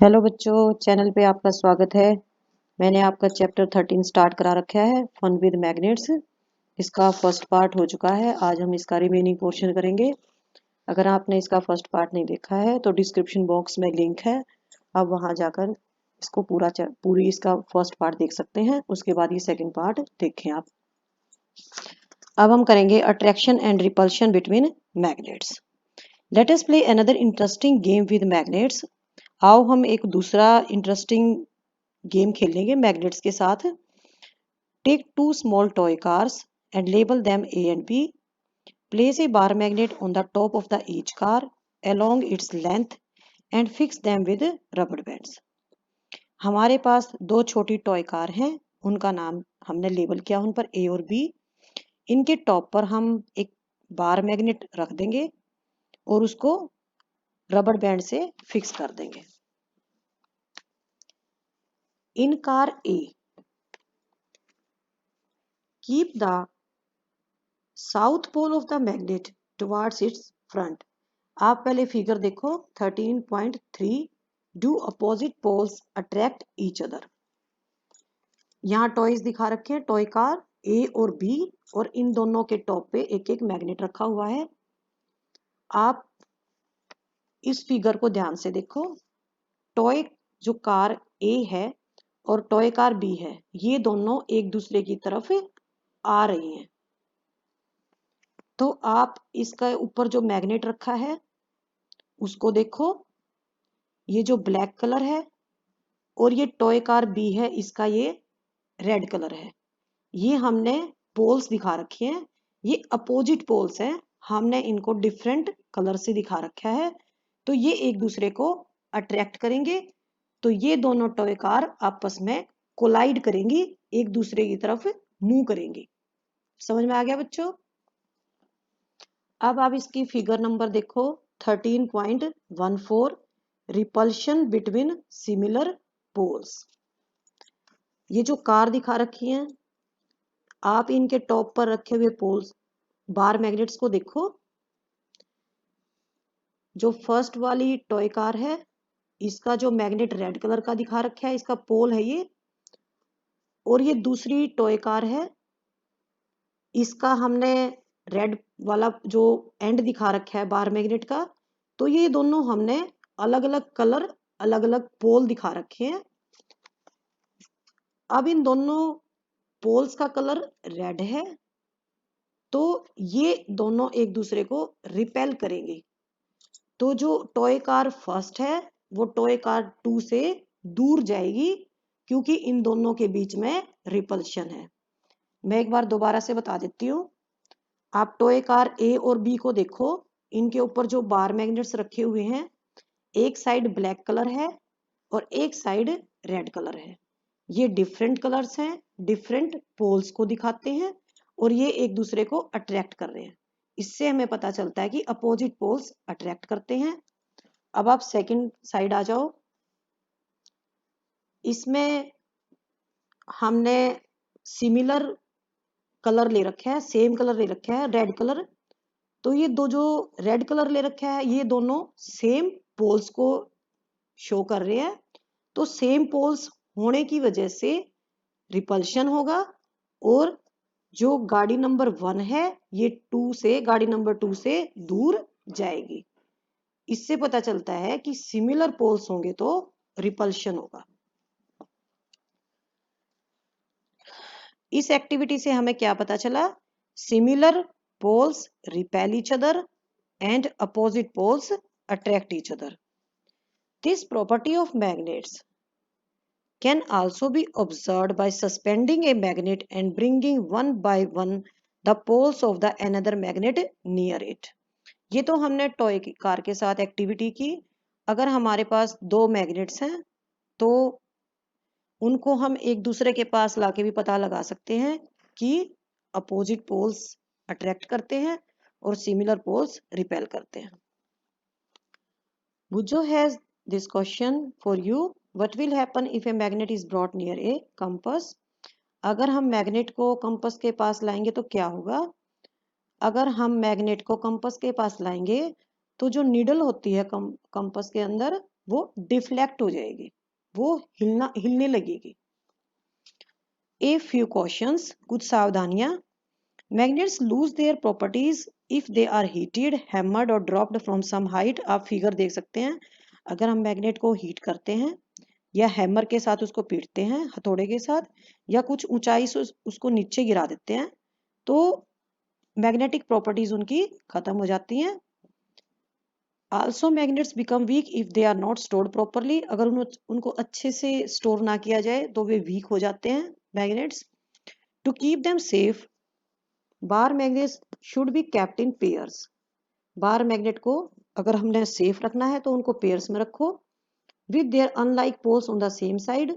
Hello बच्चों, channel पे आपका स्वागत है। मैंने आपका चैप्टर 13 स्टार्ट करा रखा है, फन विद मैग्नेट्स। इसका फर्स्ट पार्ट हो चुका है। आज हम इसका रिमेनिंग पोर्शन करेंगे। अगर आपने इसका फर्स्ट पार्ट नहीं देखा है तो डिस्क्रिप्शन बॉक्स में लिंक है, आप वहां जाकर इसको पूरी इसका फर्स्ट पार्ट देख सकते हैं। उसके बाद ये सेकेंड पार्ट देखें आप। अब हम करेंगे attraction and repulsion between magnets. Let us play another interesting game with magnets. आओ हम एक दूसरा इंटरेस्टिंग गेम खेलेंगे मैग्नेट्स के साथ। Take two small toy cars and label them A and B. Place a bar magnet on the top of the each car along its length and fix them with rubber bands. हमारे पास दो छोटी toy car हैं, उनका नाम हमने label किया उन पर ए और बी। इनके टॉप पर हम एक बार मैग्नेट रख देंगे और उसको रबर बैंड से फिक्स कर देंगे। In car A, keep the south pole of the magnet towards its front. आप पहले फिगर देखो 13.3। Do opposite poles attract each other. यहाँ टॉयज दिखा रखे हैं, टॉय कार ए और बी, और इन दोनों के टॉप पे एक एक मैग्नेट रखा हुआ है। आप इस फिगर को ध्यान से देखो। टॉय जो कार ए है और टॉय कार बी है, ये दोनों एक दूसरे की तरफ आ रही हैं। तो आप इसका ऊपर जो मैग्नेट रखा है उसको देखो, ये जो ब्लैक कलर है, और ये टॉय कार बी है, इसका ये रेड कलर है। ये हमने पोल्स दिखा रखे हैं, ये अपोजिट पोल्स हैं, हमने इनको डिफरेंट कलर से दिखा रखा है। तो ये एक दूसरे को अट्रैक्ट करेंगे, तो ये दोनों टॉय कार आपस में कोलाइड करेंगी, एक दूसरे की तरफ मूव करेंगी। समझ में आ गया बच्चों? अब आप इसकी फिगर नंबर देखो 13.14। Repulsion between similar poles. ये जो कार दिखा रखी है, आप इनके टॉप पर रखे हुए पोल्स बार मैग्नेट्स को देखो। जो फर्स्ट वाली टॉय कार है, इसका जो मैग्नेट रेड कलर का दिखा रखा है, इसका पोल है ये। और ये दूसरी टॉय कार है, इसका हमने रेड वाला जो एंड दिखा रखा है बार मैग्नेट का। तो ये दोनों हमने अलग अलग कलर, अलग अलग पोल दिखा रखे हैं। अब इन दोनों पोल्स का कलर रेड है, तो ये दोनों एक दूसरे को रिपेल करेंगे। तो जो टॉय कार फर्स्ट है वो टॉय कार 2 से दूर जाएगी, क्योंकि इन दोनों के बीच में रिपल्शन है। मैं एक बार दोबारा से बता देती हूँ। आप टॉय कार ए और बी को देखो, इनके ऊपर जो बार मैग्नेट्स रखे हुए हैं, एक साइड ब्लैक कलर है और एक साइड रेड कलर है। ये डिफरेंट कलर्स हैं, डिफरेंट पोल्स को दिखाते हैं, और ये एक दूसरे को अट्रैक्ट कर रहे हैं। इससे हमें पता चलता है कि अपोजिट पोल्स अट्रैक्ट करते हैं। अब आप सेकंड साइड आ जाओ। इसमें हमने सिमिलर कलर ले रखा है, सेम कलर ले रखा है, रेड कलर। तो ये दो जो रेड कलर ले रखा है, ये दोनों सेम पोल्स को शो कर रहे हैं। तो सेम पोल्स होने की वजह से रिपल्शन होगा, और जो गाड़ी नंबर 1 है ये गाड़ी नंबर 2 से दूर जाएगी। इससे पता चलता है कि सिमिलर पोल्स होंगे तो रिपल्शन होगा। इस एक्टिविटी से हमें क्या पता चला? Similar poles repel each other and opposite poles attract each other. This property of magnets can also be observed by suspending a magnet and bringing one by one the poles of the another magnet near it. ये तो हमने toy car के साथ activity की। अगर हमारे पास दो magnets हैं तो उनको हम एक दूसरे के पास लाके भी पता लगा सकते हैं कि अपोजिट पोल्स अट्रैक्ट करते हैं और सिमिलर पोल्स रिपेल करते हैं। Bujo has this question for you. What will happen if a magnet is brought near a compass? अगर हम मैग्नेट को कंपस के पास लाएंगे तो क्या होगा? अगर हम मैग्नेट को कंपस के पास लाएंगे तो जो नीडल होती है कंपस के अंदर, वो डिफ्लेक्ट हो जाएगी, वो हिलने लगेगी। ए फ्यू क्वेश्चंस, कुछ सावधानियां। Magnets lose their properties if they are heated, hammered और ड्रॉप्ड फ्रॉम सम हाइट। आप फिगर देख सकते हैं, अगर हम मैग्नेट को हीट करते हैं या हैमर के साथ उसको पीटते हैं हथौड़े के साथ, या कुछ ऊंचाई से उसको नीचे गिरा देते हैं, तो मैग्नेटिक प्रॉपर्टीज उनकी खत्म हो जाती हैं। Also magnets become weak if they are not stored properly. अगर उनको अच्छे से स्टोर ना किया जाए तो वे वीक हो जाते हैं magnets. To keep them safe, bar magnets should be kept in pairs. Bar magnet को अगर हमने सेफ रखना है तो उनको पेयर्स में रखो, with their unlike poles on the same side.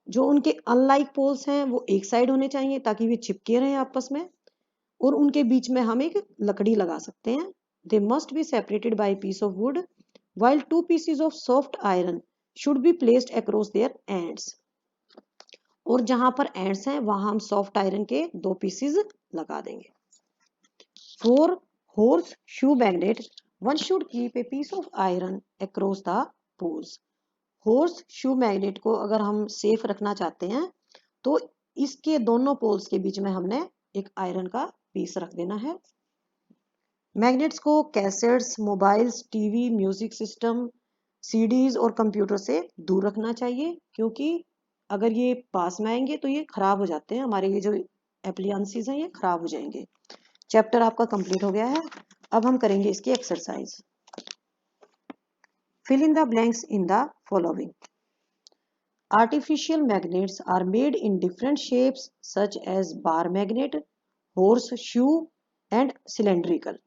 जो उनके अनलाइक पोल्स हैं वो एक साइड होने चाहिए ताकि वे चिपके रहें आपस में, और उनके बीच में हम एक लकड़ी लगा सकते हैं। They must be separated by piece of wood, while two pieces of soft iron should be placed across their ends। और जहां पर एंड्स हैं वहां हम सॉफ्ट आयरन के 2 पीसेस लगा देंगे। For horseshoe magnet, one should keep a piece of iron across the poles. Horseshoe magnet को अगर हम सेफ रखना चाहते हैं तो इसके दोनों पोल्स के बीच में हमने एक आयरन का पीस रख देना है। मैग्नेट्स को cassettes, mobiles, TV, music system, CDs और कंप्यूटर से दूर रखना चाहिए, क्योंकि अगर ये पास में आएंगे तो ये खराब हो जाते हैं, हमारे ये जो एप्लियंसेस हैं ये खराब हो जाएंगे। चैप्टर आपका कंप्लीट हो गया है। अब हम करेंगे इसकी exercise. Fill in the blanks in the following. Artificial magnets are made in different shapes such as bar magnet, horseshoe and cylindrical.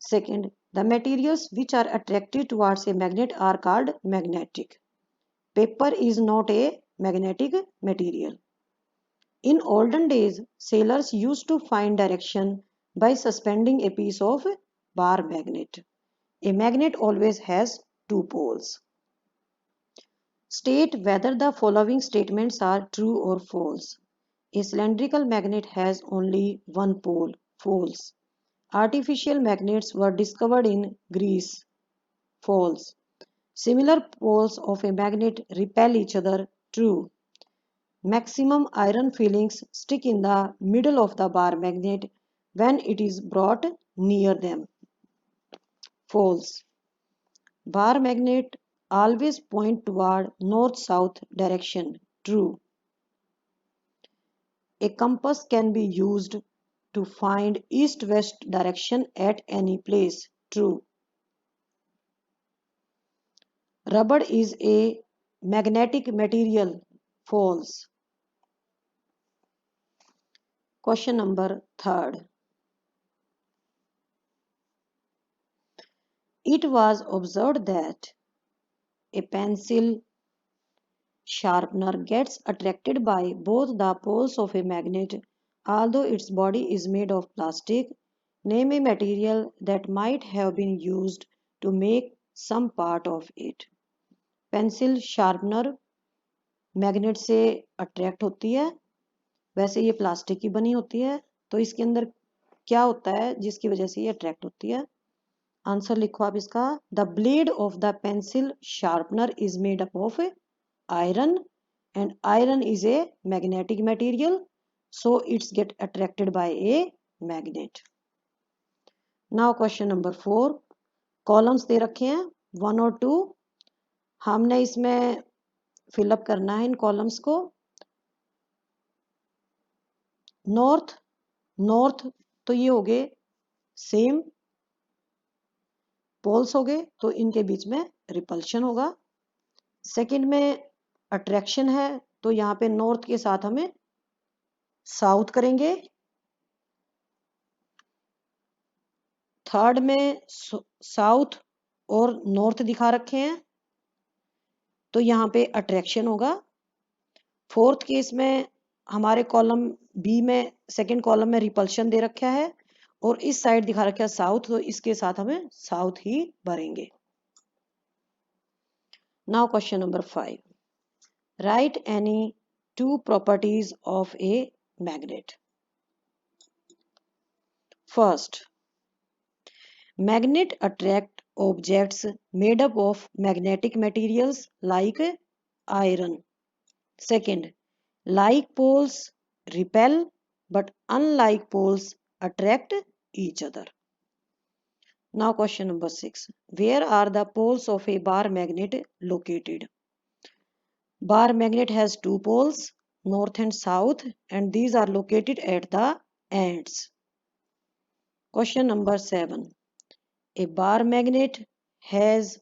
Second, the materials which are attracted towards a magnet are called magnetic. Paper is not a magnetic material. In olden days, sailors used to find direction by suspending a piece of bar magnet. A magnet always has 2 poles. State whether the following statements are true or false. A cylindrical magnet has only 1 pole, false. Artificial magnets were discovered in Greece, false. Similar poles of a magnet repel each other, true. Maximum iron filings stick in the middle of the bar magnet when it is brought near them, false. Bar magnet always point toward north-south direction, true. A compass can be used to find east-west direction at any place, true. Rubber is a magnetic material, false. Question number 3rd. It was observed that a pencil sharpener gets attracted by both the poles of a magnet, although its body is made of plastic. Name a material that might have been used to make some part of it. Pencil sharpener magnet से attract होती है, वैसे ये plastic की बनी होती है, तो इसके अंदर क्या होता है जिसकी वजह से ये अट्रैक्ट होती है। आंसर लिखो आप इसका। The blade of the pencil sharpener is made up of iron, and iron is a magnetic material, so it's get attracted by a magnet. Now question number 4. Columns दे रखे हैं 1 और 2, हमने इसमें फिलअप करना है इन कॉलम्स को। नॉर्थ, नॉर्थ तो ये हो गए सेम, पोल्स हो गए तो इनके बीच में रिपल्शन होगा। सेकंड में अट्रैक्शन है तो यहाँ पे नॉर्थ के साथ हमें साउथ करेंगे। थर्ड में साउथ और नॉर्थ दिखा रखे हैं तो यहाँ पे अट्रैक्शन होगा। फोर्थ केस में हमारे कॉलम बी में सेकंड कॉलम में रिपल्शन दे रखा है और इस साइड दिखा रखा है साउथ, तो इसके साथ हमें साउथ ही भरेंगे। Now question number 5. Right any 2 properties of a magnet. First, magnet attract objects made up of magnetic materials like iron. Second, like poles repel, but unlike poles attract each other. Now question number 6. Where are the poles of a bar magnet located? Bar magnet has two poles, north and south, and these are located at the ends. Question number 7. A bar magnet has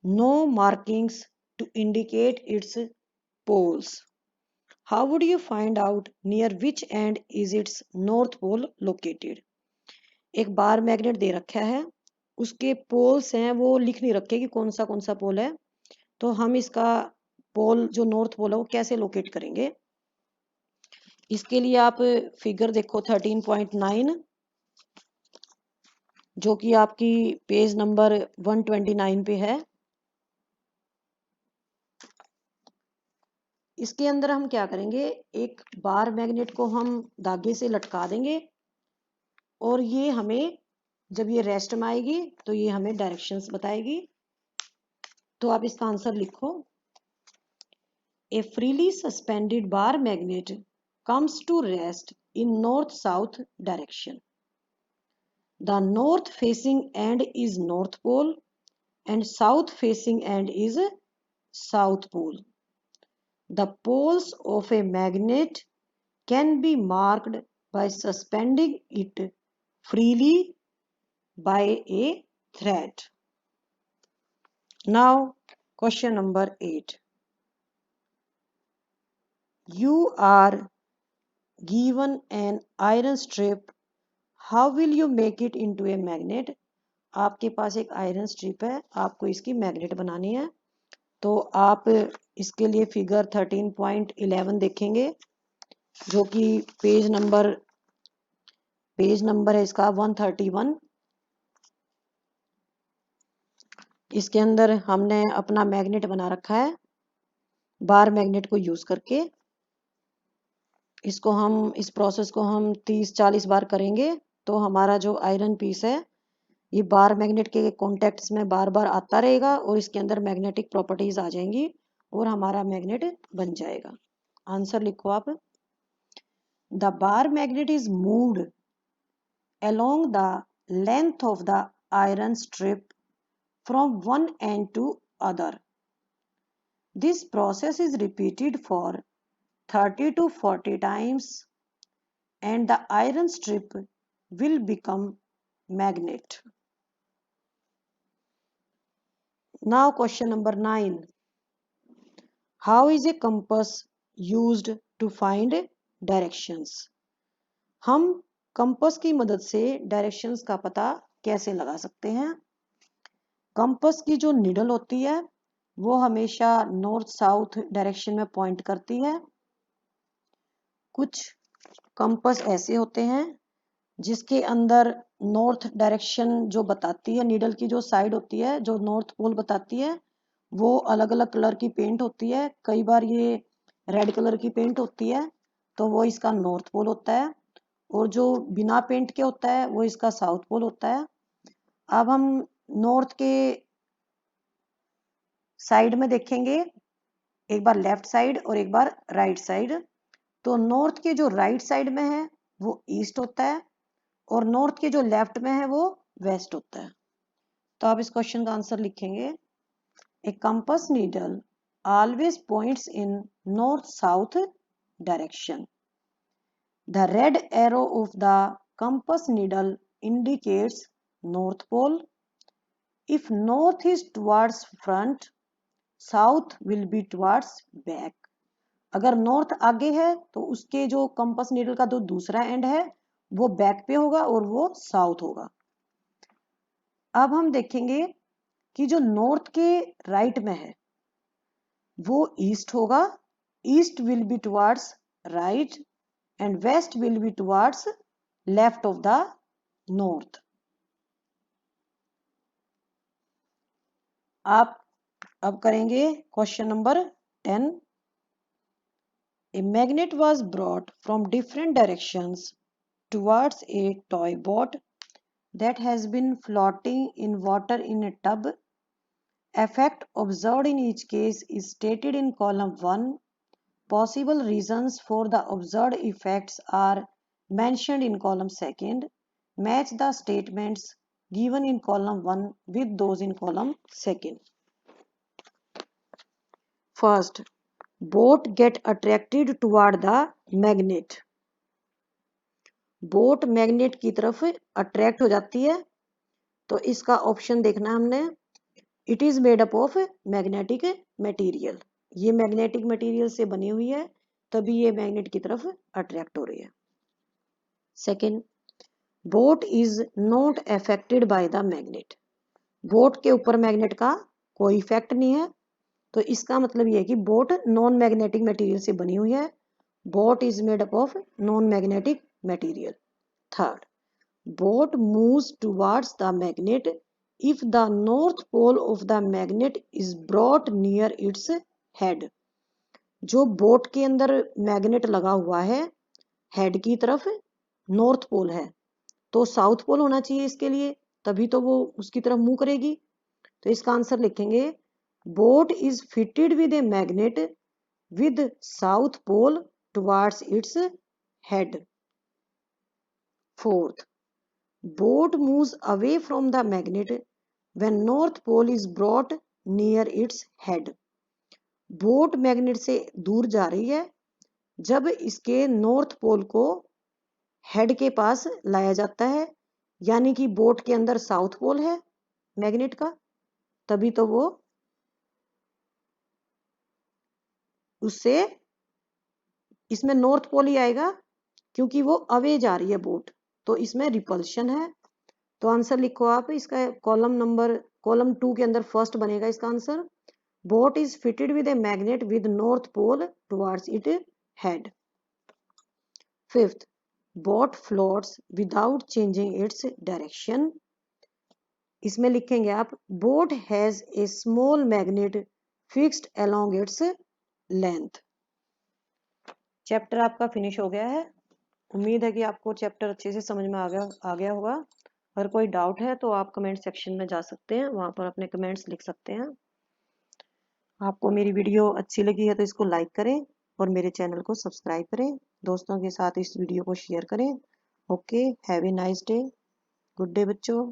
no markings to indicate its poles. How would you find out near which end is its north pole located? एक bar magnet they रखा है, उसके poles हैं वो लिख नहीं रखे कि कौन सा पोल है, तो हम इसका पोल जो नॉर्थ पोल है वो कैसे लोकेट करेंगे? इसके लिए आप फिगर देखो 13.9 जो कि आपकी पेज नंबर 129 पे है। इसके अंदर हम क्या करेंगे, एक बार मैग्नेट को हम धागे से लटका देंगे और ये हमें जब ये रेस्ट में आएगी तो ये हमें डायरेक्शंस बताएगी। तो आप इसका आंसर लिखो। ए freely suspended bar magnet comes to rest in north-south direction. The north-facing end is North Pole and south-facing end is South Pole. The poles of a magnet can be marked by suspending it freely by a thread. Now, question number 8. You are given an iron strip. How will you make it into a magnet? आपके पास एक iron strip है, आपको इसकी magnet बनानी है। तो आप इसके लिए फिगर 13.11 देखेंगे जो कि पेज नंबर है इसका 131। इसके अंदर हमने अपना मैग्नेट बना रखा है बार मैग्नेट को यूज करके। इसको हम इस प्रोसेस को हम 30-40 बार करेंगे तो हमारा जो आयरन पीस है ये बार मैग्नेट के कॉन्टेक्ट्स में बार बार आता रहेगा और इसके अंदर मैग्नेटिक प्रॉपर्टीज आ जाएंगी और हमारा मैग्नेट बन जाएगा। आंसर लिखो आप। The bar magnet is moved along the length of the iron strip from one end to other. This process is repeated for 30 to 40 times and the iron strip will become magnet. Now question number 9. How is a compass used to find directions? हम compass की मदद से directions का पता कैसे लगा सकते हैं? कंपास की जो नीडल होती है वो हमेशा नॉर्थ साउथ डायरेक्शन में पॉइंट करती है। कुछ कंपास ऐसे होते हैं जिसके अंदर नॉर्थ डायरेक्शन जो बताती है, नीडल की जो साइड होती है जो नॉर्थ पोल बताती है वो अलग अलग कलर की पेंट होती है। कई बार ये रेड कलर की पेंट होती है तो वो इसका नॉर्थ पोल होता है और जो बिना पेंट के होता है वो इसका साउथ पोल होता है। अब हम नॉर्थ के साइड में देखेंगे, एक बार लेफ्ट साइड और एक बार राइट साइड। तो नॉर्थ के जो राइट साइड में है वो ईस्ट होता है और नॉर्थ के जो लेफ्ट में है वो वेस्ट होता है। तो आप इस क्वेश्चन का आंसर लिखेंगे। A compass needle always points in north south direction. The red arrow of the compass needle indicates North Pole. If north is towards front, south will be towards back. अगर north आगे है तो उसके जो compass needle का जो दूसरा and है वो बैक पे होगा और वो साउथ होगा। अब हम देखेंगे कि जो नॉर्थ के राइट में है वो ईस्ट होगा। East will be towards right and west will be towards left of the north. आप अब करेंगे question number 10. A magnet was brought from different directions towards a toy boat that has been floating in water in a tub. Effect observed in each case is stated in column 1. Possible reasons for the observed effects are mentioned in column 2. Match the statements given in column 1 with those in column 2. First, boat get attracted toward the magnet. Boat magnet की तरफ attract हो जाती है, तो इसका option देखना हमने। It is made up of magnetic material, ये मैग्नेटिक मटेरियल से बनी हुई है, तभी ये मैग्नेट की तरफ अट्रैक्ट हो रही है। Second, boat is not affected by the magnet, boat के ऊपर मैग्नेट का कोई इफेक्ट नहीं है, तो इसका मतलब ये है कि बोट नॉन मैग्नेटिक मटेरियल से बनी हुई है। Boat is made up of non magnetic material. Third, boat moves towards the magnet if the north pole of the magnet is brought near its head. जो बोट के अंदर magnet लगा हुआ है हेड की तरफ नॉर्थ पोल है, तो साउथ पोल होना चाहिए इसके लिए, तभी तो वो उसकी तरफ मूव करेगी। तो इसका आंसर लिखेंगे boat is fitted with a magnet with south pole towards its head. Fourth, boat moves away from the magnet when north pole is brought near its head। Boat magnet से दूर जा रही है जब इसके नॉर्थ पोल को head के पास लाया जाता है, यानी कि बोट के अंदर साउथ पोल है मैग्नेट का, तभी तो वो उससे इसमें नॉर्थ पोल ही आएगा, क्योंकि वो अवे जा रही है बोट, तो इसमें रिपल्शन है। तो आंसर लिखो आप, इसका कॉलम 2 के अंदर फर्स्ट बनेगा इसका answer. Boat is fitted with a magnet with north pole towards it head. Fifth, boat floats without changing its direction. इसमें लिखेंगे आप boat has a small magnet fixed along its length. Chapter आपका finish हो गया है। उम्मीद है कि आपको चैप्टर अच्छे से समझ में आ गया होगा। अगर कोई डाउट है तो आप कमेंट सेक्शन में जा सकते हैं, वहां पर अपने कमेंट्स लिख सकते हैं। आपको मेरी वीडियो अच्छी लगी है तो इसको लाइक करें और मेरे चैनल को सब्सक्राइब करें, दोस्तों के साथ इस वीडियो को शेयर करें। Okay, have a nice day, good day बच्चों।